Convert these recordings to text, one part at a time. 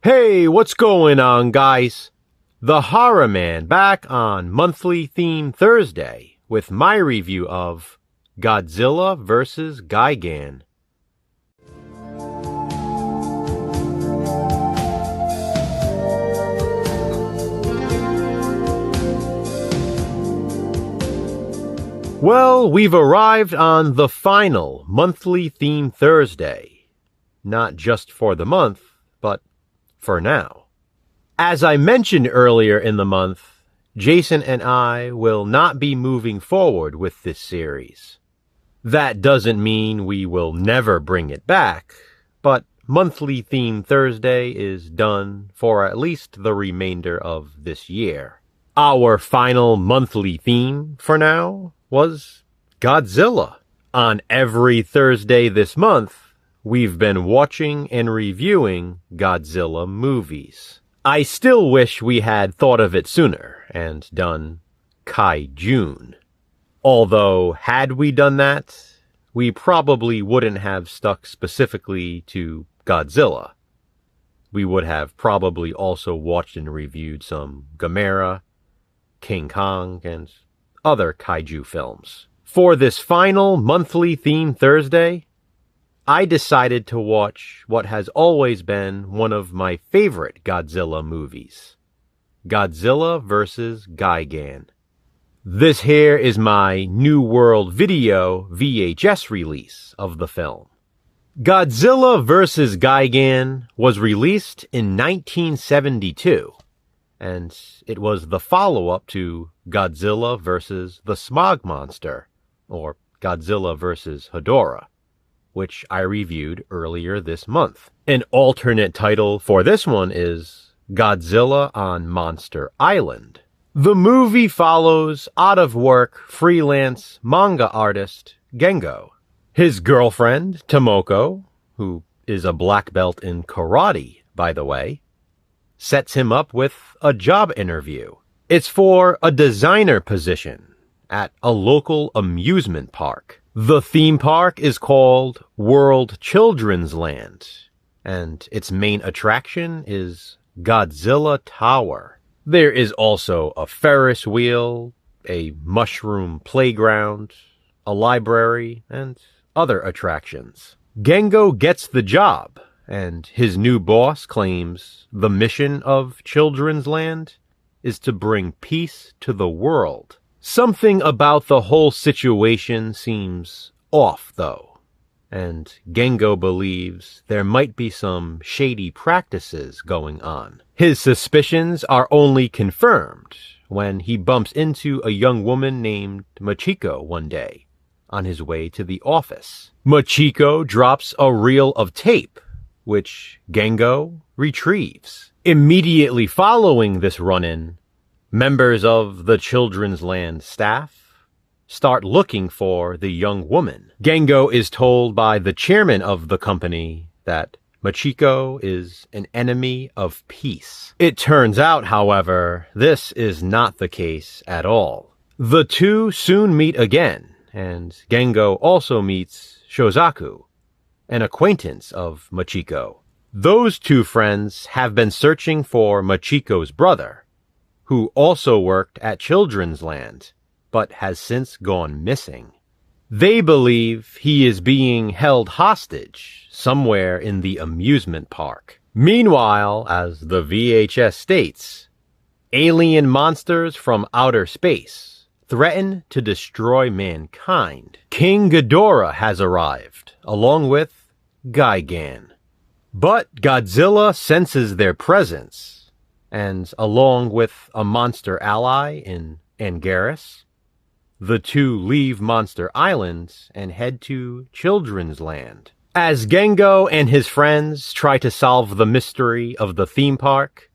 Hey, what's going on, guys? The Horror Man back on Monthly Theme Thursday with my review of Godzilla vs. GIGAN. Well, we've arrived on the final Monthly Theme Thursday. Not just for the month, but for now. As I mentioned earlier in the month, Jason and I will not be moving forward with this series. That doesn't mean we will never bring it back, but Monthly Theme Thursday is done for at least the remainder of this year. Our final monthly theme for now was Godzilla. On every Thursday this month, we've been watching and reviewing Godzilla movies. I still wish we had thought of it sooner and done kaiju. Although, had we done that, we probably wouldn't have stuck specifically to Godzilla. We would have probably also watched and reviewed some Gamera, King Kong, and other kaiju films. For this final monthly theme Thursday, I decided to watch what has always been one of my favorite Godzilla movies, Godzilla vs. GIGAN. This here is my New World Video VHS release of the film. Godzilla vs. GIGAN was released in 1972, and it was the follow-up to Godzilla vs. the Smog Monster, or Godzilla vs. Hedorah, which I reviewed earlier this month. An alternate title for this one is Godzilla on Monster Island. The movie follows out-of-work freelance manga artist Gengo. His girlfriend, Tomoko, who is a black belt in karate, by the way, sets him up with a job interview. It's for a designer position at a local amusement park. The theme park is called World Children's Land, and its main attraction is Godzilla Tower. There is also a Ferris wheel, a mushroom playground, a library, and other attractions. Gengo gets the job, and his new boss claims the mission of Children's Land is to bring peace to the world. Something about the whole situation seems off, though, and Gengo believes there might be some shady practices going on. His suspicions are only confirmed when he bumps into a young woman named Machiko one day on his way to the office. Machiko drops a reel of tape, which Gengo retrieves. Immediately following this run-in, members of the Children's Land staff start looking for the young woman. Gengo is told by the chairman of the company that Machiko is an enemy of peace. It turns out, however, this is not the case at all. The two soon meet again, and Gengo also meets Shozaku, an acquaintance of Machiko. Those two friends have been searching for Machiko's brother, who also worked at Children's Land, but has since gone missing. They believe he is being held hostage somewhere in the amusement park. Meanwhile, as the VHS states, alien monsters from outer space threaten to destroy mankind. King Ghidorah has arrived, along with GIGAN. But Godzilla senses their presence, and along with a monster ally in Anguirus, the two leave Monster Island and head to Children's Land. As Gengo and his friends try to solve the mystery of the theme park,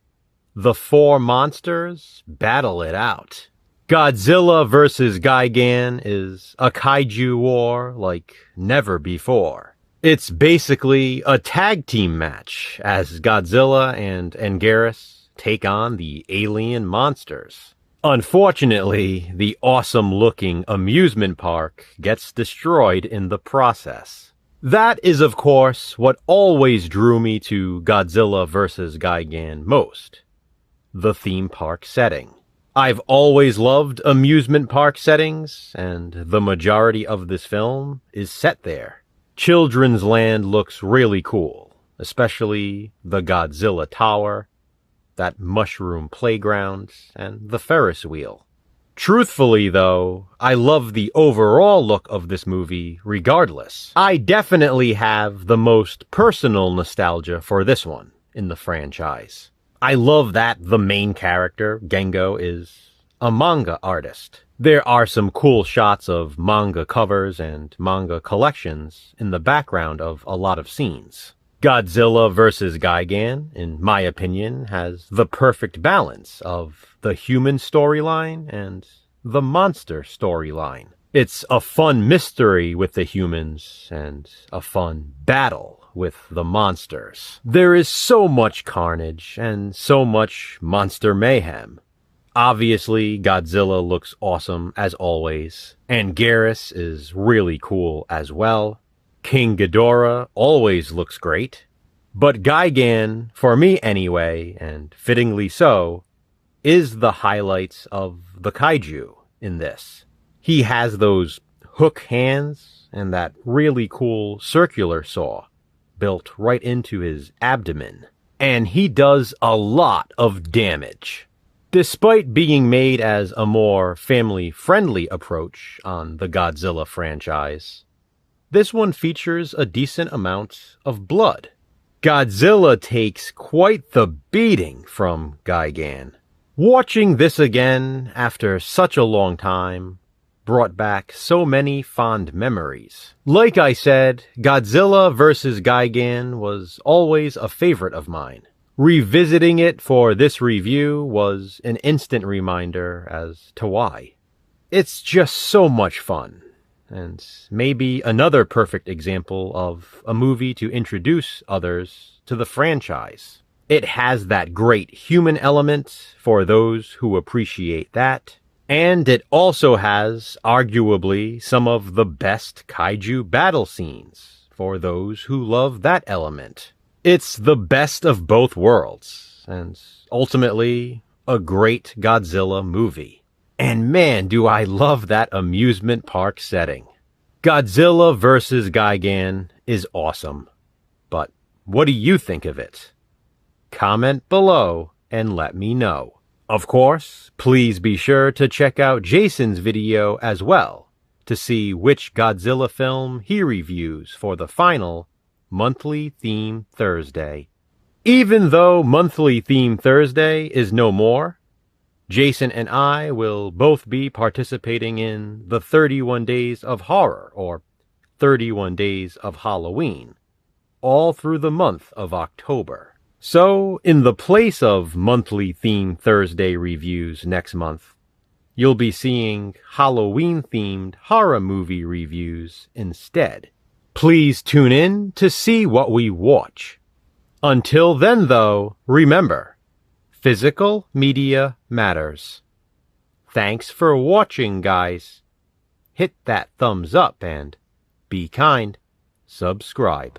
the four monsters battle it out. Godzilla vs. GIGAN is a kaiju war like never before. It's basically a tag team match as Godzilla and Anguirus take on the alien monsters. Unfortunately, the awesome-looking amusement park gets destroyed in the process. That is, of course, what always drew me to Godzilla vs. Gigan most. The theme park setting. I've always loved amusement park settings, and the majority of this film is set there. Children's Land looks really cool, especially the Godzilla Tower, that mushroom playground, and the Ferris wheel. Truthfully, though, I love the overall look of this movie regardless. I definitely have the most personal nostalgia for this one in the franchise. I love that the main character, Gengo, is a manga artist. There are some cool shots of manga covers and manga collections in the background of a lot of scenes. Godzilla vs. Gigan, in my opinion, has the perfect balance of the human storyline and the monster storyline. It's a fun mystery with the humans and a fun battle with the monsters. There is so much carnage and so much monster mayhem. Obviously, Godzilla looks awesome as always, and Garrus is really cool as well. King Ghidorah always looks great. But Gigan, for me anyway, and fittingly so, is the highlights of the kaiju in this. He has those hook hands and that really cool circular saw built right into his abdomen. And he does a lot of damage. Despite being made as a more family-friendly approach on the Godzilla franchise, this one features a decent amount of blood. Godzilla takes quite the beating from Gigan. Watching this again after such a long time brought back so many fond memories. Like I said, Godzilla vs. Gigan was always a favorite of mine. Revisiting it for this review was an instant reminder as to why. It's just so much fun, and maybe another perfect example of a movie to introduce others to the franchise. It has that great human element for those who appreciate that, and it also has, arguably, some of the best kaiju battle scenes for those who love that element. It's the best of both worlds, and ultimately, a great Godzilla movie. And man, do I love that amusement park setting. Godzilla vs. Gigan is awesome. But what do you think of it? Comment below and let me know. Of course, please be sure to check out Jason's video as well to see which Godzilla film he reviews for the final Monthly Theme Thursday. Even though Monthly Theme Thursday is no more, Jason and I will both be participating in the 31 Days of Horror, or 31 Days of Halloween, all through the month of October. So, in the place of Monthly Theme Thursday reviews next month, you'll be seeing Halloween-themed horror movie reviews instead. Please tune in to see what we watch. Until then, though, remember, physical media matters. Thanks for watching, guys. Hit that thumbs up and be kind. Subscribe.